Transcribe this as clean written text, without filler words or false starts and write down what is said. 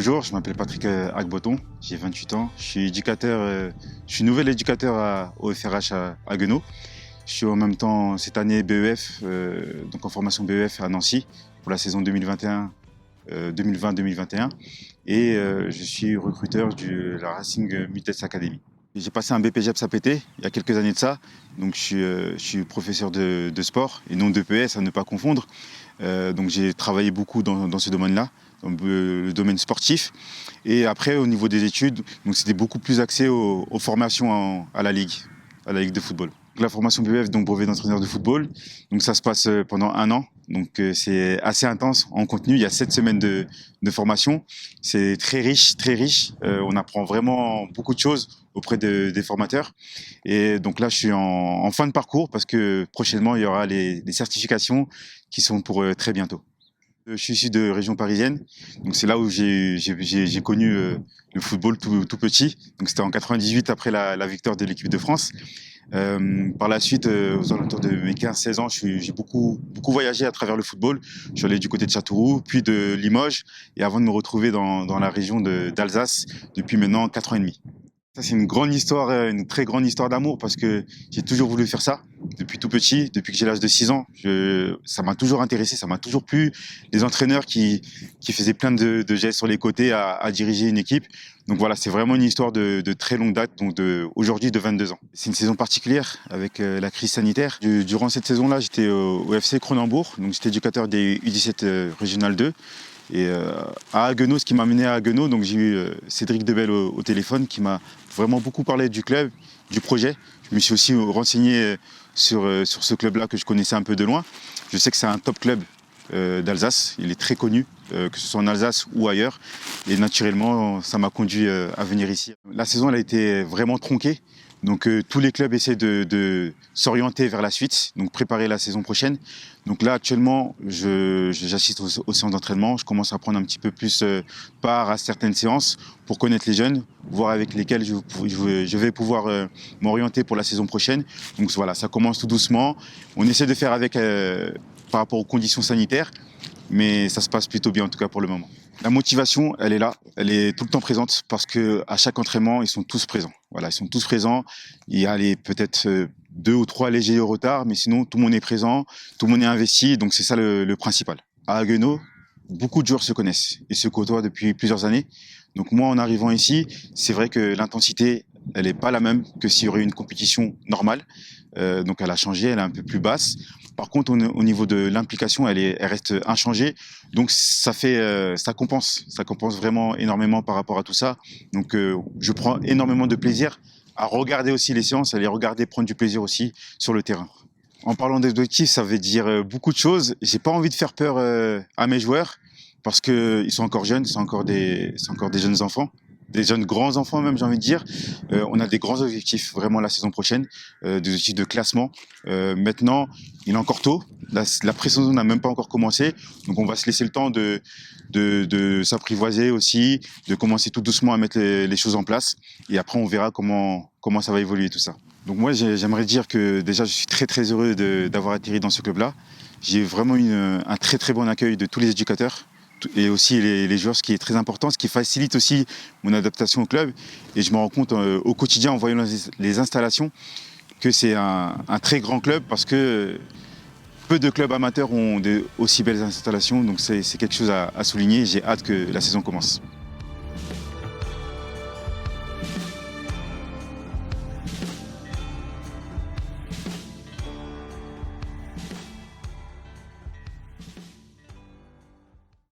Bonjour, je m'appelle Patrick Agboton, j'ai 28 ans. Je suis nouvel éducateur au FRH à Guenot. Je suis en même temps cette année BEF, donc en formation BEF à Nancy pour la saison 2020-2021. Et je suis recruteur de la Racing Mutets Academy. J'ai passé un BPGEPS APT il y a quelques années de ça, donc je suis professeur de sport et non d'EPS à ne pas confondre. Donc j'ai travaillé beaucoup dans ce domaine-là, dans le domaine sportif. Et après, au niveau des études, donc c'était beaucoup plus axé aux formations à la Ligue de football. La formation BEF, donc brevet d'entraîneur de football, donc ça se passe pendant 1 an. Donc c'est assez intense en contenu. Il y a 7 semaines de formation. C'est très riche, très riche. On apprend vraiment beaucoup de choses auprès des formateurs. Et donc là, je suis en fin de parcours parce que prochainement, il y aura les certifications qui sont pour très bientôt. Je suis issu de région parisienne, donc c'est là où j'ai connu le football tout petit. Donc c'était en 98 après la victoire de l'équipe de France. Par la suite, aux alentours de mes 15-16 ans, j'ai beaucoup voyagé à travers le football. Je suis allé du côté de Châteauroux, puis de Limoges, et avant de me retrouver dans la région d'Alsace depuis maintenant 4 ans et demi. Ça, c'est une grande histoire, une très grande histoire d'amour parce que j'ai toujours voulu faire ça depuis tout petit, depuis que j'ai l'âge de 6 ans. Ça m'a toujours intéressé, ça m'a toujours plu. Les entraîneurs qui faisaient plein de gestes sur les côtés à diriger une équipe. Donc voilà, c'est vraiment une histoire de très longue date, donc aujourd'hui de 22 ans. C'est une saison particulière avec la crise sanitaire. Durant cette saison-là, j'étais au FC Cronenbourg, donc j'étais éducateur des U17 Régional 2. Et à Haguenau, ce qui m'a amené à Haguenau, donc j'ai eu Cédric Debel au téléphone qui m'a vraiment beaucoup parlé du club, du projet. Je me suis aussi renseigné sur ce club-là que je connaissais un peu de loin. Je sais que c'est un top club d'Alsace, il est très connu, que ce soit en Alsace ou ailleurs. Et naturellement, ça m'a conduit à venir ici. La saison elle a été vraiment tronquée. Donc tous les clubs essaient de s'orienter vers la suite, donc préparer la saison prochaine. Donc là actuellement, j'assiste aux séances d'entraînement, je commence à prendre un petit peu plus part à certaines séances pour connaître les jeunes, voir avec lesquels je vais pouvoir m'orienter pour la saison prochaine. Donc voilà, ça commence tout doucement. On essaie de faire avec par rapport aux conditions sanitaires, mais ça se passe plutôt bien en tout cas pour le moment. La motivation, elle est là, elle est tout le temps présente parce que à chaque entraînement, ils sont tous présents. Voilà, ils sont tous présents. Il y a peut-être 2 ou 3 légers retards, mais sinon tout le monde est présent, tout le monde est investi, donc c'est ça le principal. À Haguenau, beaucoup de joueurs se connaissent et se côtoient depuis plusieurs années. Donc moi, en arrivant ici, c'est vrai que l'intensité, elle n'est pas la même que s'il y aurait une compétition normale. Donc elle a changé, elle est un peu plus basse. Par contre, au niveau de l'implication, elle reste inchangée. Donc ça compense vraiment énormément par rapport à tout ça. Donc je prends énormément de plaisir à regarder aussi les séances, à les regarder prendre du plaisir aussi sur le terrain. En parlant d'objectifs, ça veut dire beaucoup de choses. J'ai pas envie de faire peur à mes joueurs parce que ils sont encore jeunes, c'est encore des jeunes enfants. Des jeunes grands enfants même, j'ai envie de dire. On a des grands objectifs vraiment la saison prochaine, des objectifs de classement. Maintenant, il est encore tôt. La pré-saison n'a même pas encore commencé, donc on va se laisser le temps de s'apprivoiser aussi, de commencer tout doucement à mettre les choses en place. Et après, on verra comment ça va évoluer tout ça. Donc moi, j'aimerais dire que déjà, je suis très très heureux d'avoir atterri dans ce club-là. J'ai vraiment eu un très très bon accueil de tous les éducateurs et aussi les joueurs, ce qui est très important, ce qui facilite aussi mon adaptation au club. Et je me rends compte au quotidien en voyant les installations que c'est un très grand club parce que peu de clubs amateurs ont aussi belles installations. Donc c'est quelque chose à souligner. J'ai hâte que la saison commence.